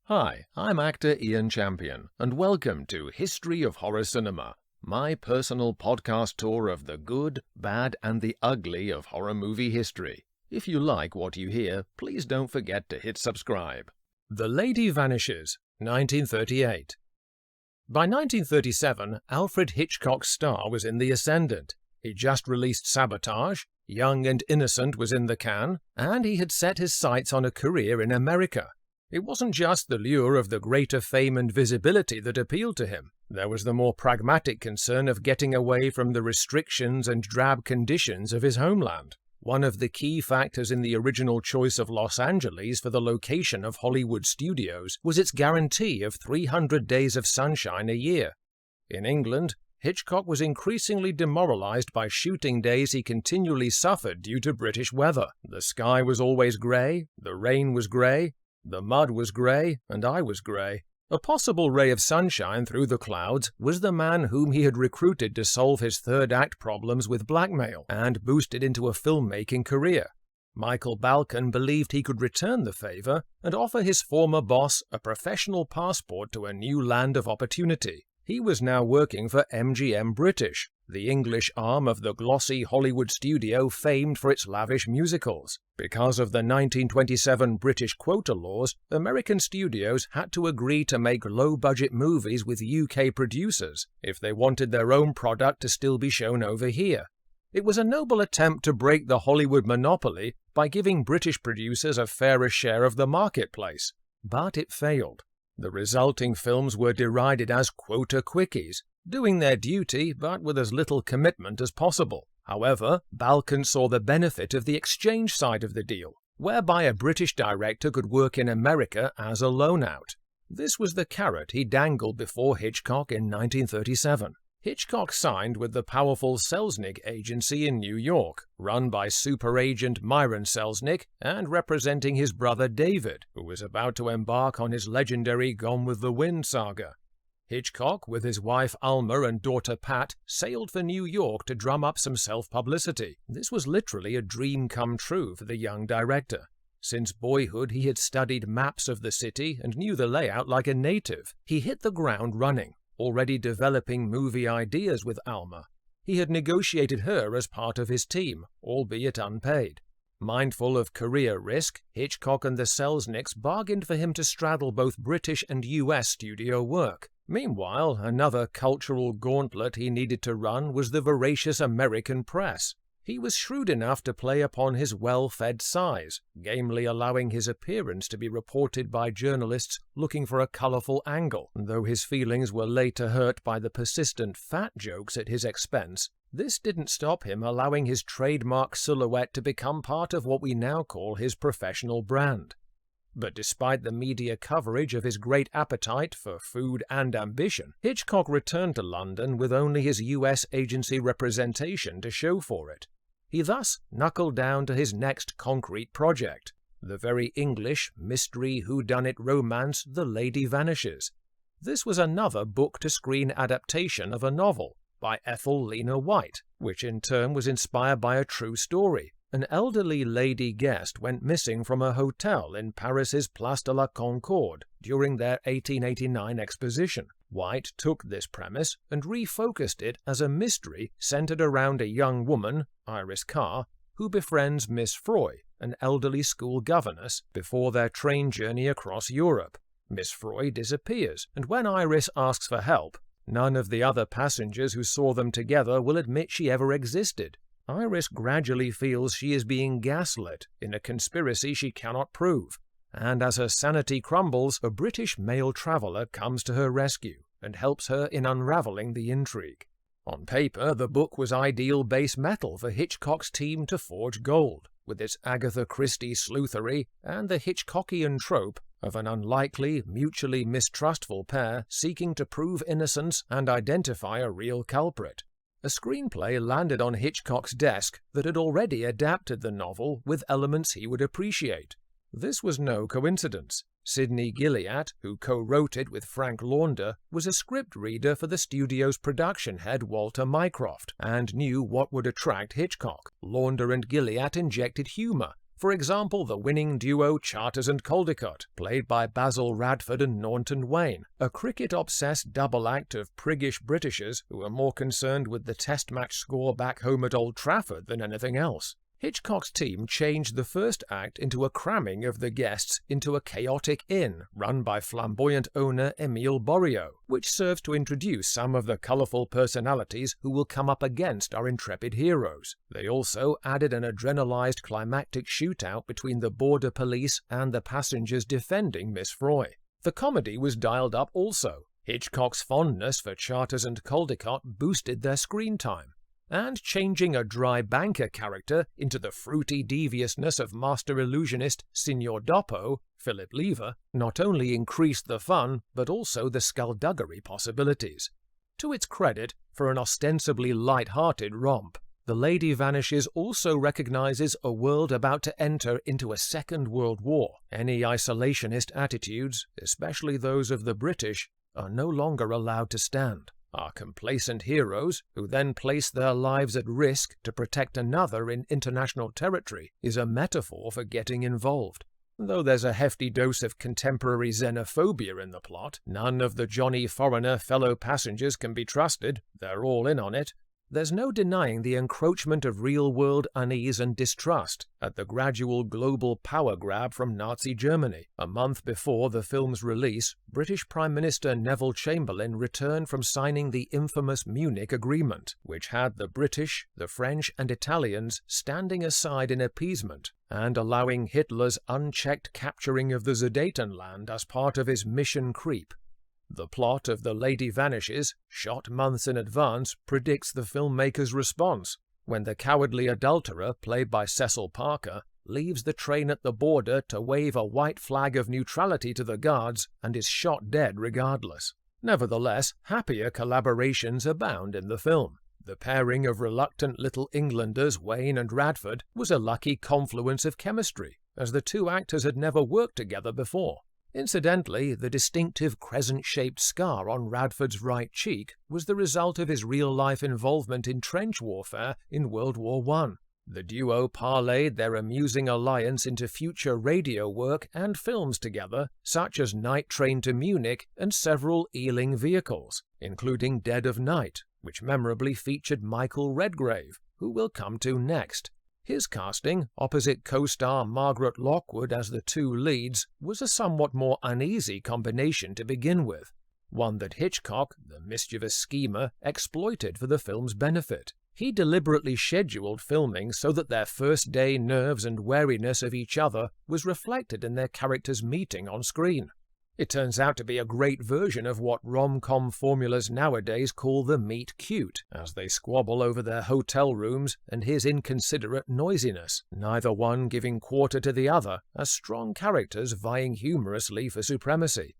Hi, I'm actor Ian Champion, and welcome to History of Horror Cinema, my personal podcast tour of the good, bad, and the ugly of horror movie history. If you like what you hear, please don't forget to hit subscribe. The Lady Vanishes, 1938. By 1937, Alfred Hitchcock's star was in the ascendant. He just released Sabotage, Young and Innocent was in the can, and he had set his sights on a career in America. It wasn't just the lure of the greater fame and visibility that appealed to him. There was the more pragmatic concern of getting away from the restrictions and drab conditions of his homeland. One of the key factors in the original choice of Los Angeles for the location of Hollywood studios was its guarantee of 300 days of sunshine a year. In England, Hitchcock was increasingly demoralized by shooting days he continually suffered due to British weather. The sky was always grey, the rain was grey, the mud was grey, and I was grey. A possible ray of sunshine through the clouds was the man whom he had recruited to solve his third-act problems with blackmail and boosted into a filmmaking career. Michael Balcon believed he could return the favour and offer his former boss a professional passport to a new land of opportunity. He was now working for MGM British, the English arm of the glossy Hollywood studio famed for its lavish musicals. Because of the 1927 British quota laws, American studios had to agree to make low-budget movies with UK producers if they wanted their own product to still be shown over here. It was a noble attempt to break the Hollywood monopoly by giving British producers a fairer share of the marketplace, but it failed. The resulting films were derided as quota quickies, doing their duty but with as little commitment as possible. However, Balcon saw the benefit of the exchange side of the deal, whereby a British director could work in America as a loan-out. This was the carrot he dangled before Hitchcock in 1937. Hitchcock signed with the powerful Selznick agency in New York, run by super agent Myron Selznick and representing his brother David, who was about to embark on his legendary Gone with the Wind saga. Hitchcock, with his wife Alma and daughter Pat, sailed for New York to drum up some self-publicity. This was literally a dream come true for the young director. Since boyhood, he had studied maps of the city and knew the layout like a native. He hit the ground running, already developing movie ideas with Alma. He had negotiated her as part of his team, albeit unpaid. Mindful of career risk, Hitchcock and the Selznicks bargained for him to straddle both British and US studio work. Meanwhile, another cultural gauntlet he needed to run was the voracious American press. He was shrewd enough to play upon his well-fed size, gamely allowing his appearance to be reported by journalists looking for a colourful angle. Though his feelings were later hurt by the persistent fat jokes at his expense, this didn't stop him allowing his trademark silhouette to become part of what we now call his professional brand. But despite the media coverage of his great appetite for food and ambition, Hitchcock returned to London with only his US agency representation to show for it. He thus knuckled down to his next concrete project, the very English mystery whodunit romance The Lady Vanishes. This was another book-to-screen adaptation of a novel by Ethel Lena White, which in turn was inspired by a true story. An elderly lady guest went missing from a hotel in Paris's Place de la Concorde during their 1889 exposition. White took this premise and refocused it as a mystery centered around a young woman, Iris Carr, who befriends Miss Froy, an elderly school governess, before their train journey across Europe. Miss Froy disappears, and when Iris asks for help, none of the other passengers who saw them together will admit she ever existed. Iris gradually feels she is being gaslit in a conspiracy she cannot prove, and as her sanity crumbles, a British male traveller comes to her rescue and helps her in unravelling the intrigue. On paper, the book was ideal base metal for Hitchcock's team to forge gold, with its Agatha Christie sleuthery and the Hitchcockian trope of an unlikely, mutually mistrustful pair seeking to prove innocence and identify a real culprit. A screenplay landed on Hitchcock's desk that had already adapted the novel with elements he would appreciate. This was no coincidence. Sidney Gilliat, who co-wrote it with Frank Launder, was a script reader for the studio's production head Walter Mycroft and knew what would attract Hitchcock. Launder and Gilliat injected humour, For example, the winning duo Charters and Caldecott, played by Basil Radford and Naunton Wayne, a cricket-obsessed double act of priggish Britishers who are more concerned with the test match score back home at Old Trafford than anything else. Hitchcock's team changed the first act into a cramming of the guests into a chaotic inn run by flamboyant owner Emile Borriot, which serves to introduce some of the colourful personalities who will come up against our intrepid heroes. They also added an adrenalised climactic shootout between the border police and the passengers defending Miss Froy. The comedy was dialed up also. Hitchcock's fondness for Charters and Caldecott boosted their screen time. And changing a dry banker character into the fruity deviousness of master illusionist Signor Doppo, Philip Lever, not only increased the fun, but also the skullduggery possibilities. To its credit, for an ostensibly light-hearted romp, The Lady Vanishes also recognizes a world about to enter into a Second World War. Any isolationist attitudes, especially those of the British, are no longer allowed to stand. Our complacent heroes, who then place their lives at risk to protect another in international territory, is a metaphor for getting involved. Though there's a hefty dose of contemporary xenophobia in the plot, none of the Johnny Foreigner fellow passengers can be trusted, they're all in on it. There's no denying the encroachment of real-world unease and distrust at the gradual global power grab from Nazi Germany. A month before the film's release, British Prime Minister Neville Chamberlain returned from signing the infamous Munich Agreement, which had the British, the French and Italians standing aside in appeasement and allowing Hitler's unchecked capturing of the Sudetenland as part of his mission creep. The plot of The Lady Vanishes, shot months in advance, predicts the filmmaker's response when the cowardly adulterer, played by Cecil Parker, leaves the train at the border to wave a white flag of neutrality to the guards and is shot dead regardless. Nevertheless, happier collaborations abound in the film. The pairing of reluctant little Englanders Wayne and Radford was a lucky confluence of chemistry, as the two actors had never worked together before. Incidentally, the distinctive crescent-shaped scar on Radford's right cheek was the result of his real-life involvement in trench warfare in World War I. The duo parlayed their amusing alliance into future radio work and films together, such as Night Train to Munich and several Ealing vehicles, including Dead of Night, which memorably featured Michael Redgrave, who we'll come to next. His casting, opposite co-star Margaret Lockwood as the two leads, was a somewhat more uneasy combination to begin with, one that Hitchcock, the mischievous schemer, exploited for the film's benefit. He deliberately scheduled filming so that their first-day nerves and wariness of each other was reflected in their characters' meeting on screen. It turns out to be a great version of what rom-com formulas nowadays call the meet cute, as they squabble over their hotel rooms and his inconsiderate noisiness, neither one giving quarter to the other, as strong characters vying humorously for supremacy.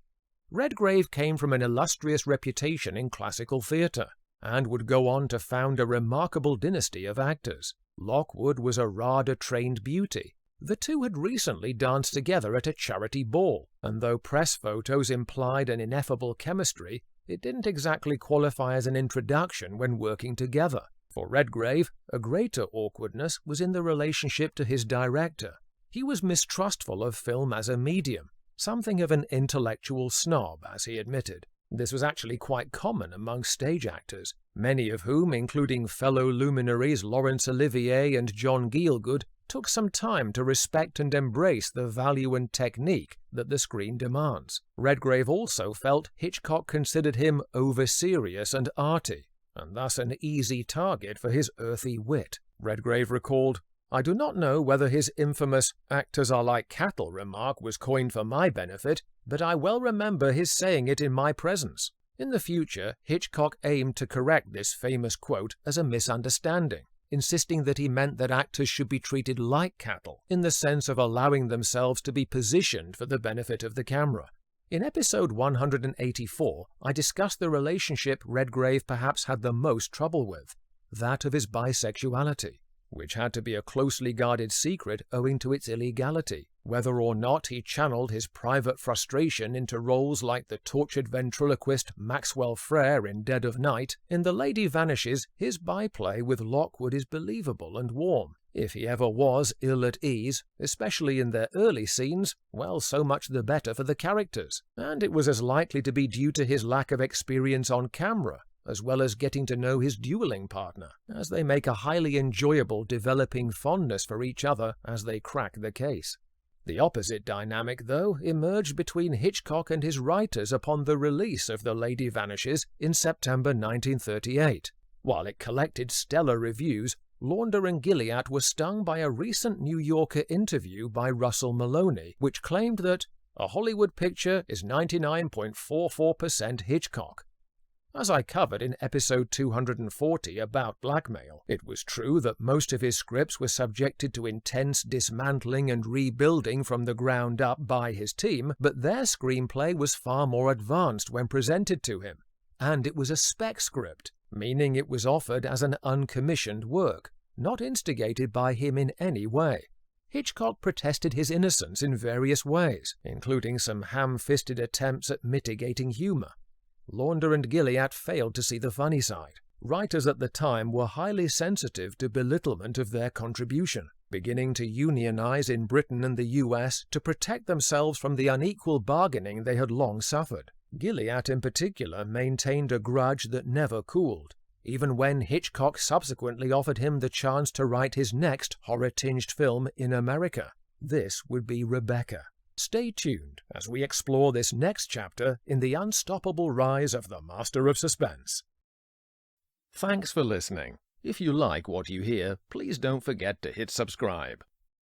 Redgrave came from an illustrious reputation in classical theatre, and would go on to found a remarkable dynasty of actors. Lockwood was a RADA-trained beauty. The two had recently danced together at a charity ball, and though press photos implied an ineffable chemistry, it didn't exactly qualify as an introduction when working together. For Redgrave, a greater awkwardness was in the relationship to his director. He was mistrustful of film as a medium, something of an intellectual snob, as he admitted. This was actually quite common among stage actors, many of whom, including fellow luminaries Laurence Olivier and John Gielgud, took some time to respect and embrace the value and technique that the screen demands. Redgrave also felt Hitchcock considered him over-serious and arty, and thus an easy target for his earthy wit. Redgrave recalled, "I do not know whether his infamous 'actors are like cattle' remark was coined for my benefit, but I well remember his saying it in my presence." In the future, Hitchcock aimed to correct this famous quote as a misunderstanding, insisting that he meant that actors should be treated like cattle, in the sense of allowing themselves to be positioned for the benefit of the camera. In episode 184, I discussed the relationship Redgrave perhaps had the most trouble with, that of his bisexuality, which had to be a closely guarded secret owing to its illegality. Whether or not he channeled his private frustration into roles like the tortured ventriloquist Maxwell Frere in Dead of Night, in The Lady Vanishes his byplay with Lockwood is believable and warm. If he ever was ill at ease, especially in their early scenes, well, so much the better for the characters, and it was as likely to be due to his lack of experience on camera, as well as getting to know his dueling partner, as they make a highly enjoyable developing fondness for each other as they crack the case. The opposite dynamic, though, emerged between Hitchcock and his writers upon the release of The Lady Vanishes in September 1938. While it collected stellar reviews, Launder and Gilliatt were stung by a recent New Yorker interview by Russell Maloney, which claimed that a Hollywood picture is 99.44% Hitchcock. As I covered in episode 240 about blackmail, it was true that most of his scripts were subjected to intense dismantling and rebuilding from the ground up by his team, but their screenplay was far more advanced when presented to him. And it was a spec script, meaning it was offered as an uncommissioned work, not instigated by him in any way. Hitchcock protested his innocence in various ways, including some ham-fisted attempts at mitigating humor. Launder and Gilliatt failed to see the funny side. Writers at the time were highly sensitive to belittlement of their contribution, beginning to unionize in Britain and the US to protect themselves from the unequal bargaining they had long suffered. Gilliatt in particular maintained a grudge that never cooled, even when Hitchcock subsequently offered him the chance to write his next horror-tinged film in America. This would be Rebecca. Stay tuned as we explore this next chapter in the unstoppable rise of the Master of Suspense. Thanks for listening. If you like what you hear, please don't forget to hit subscribe.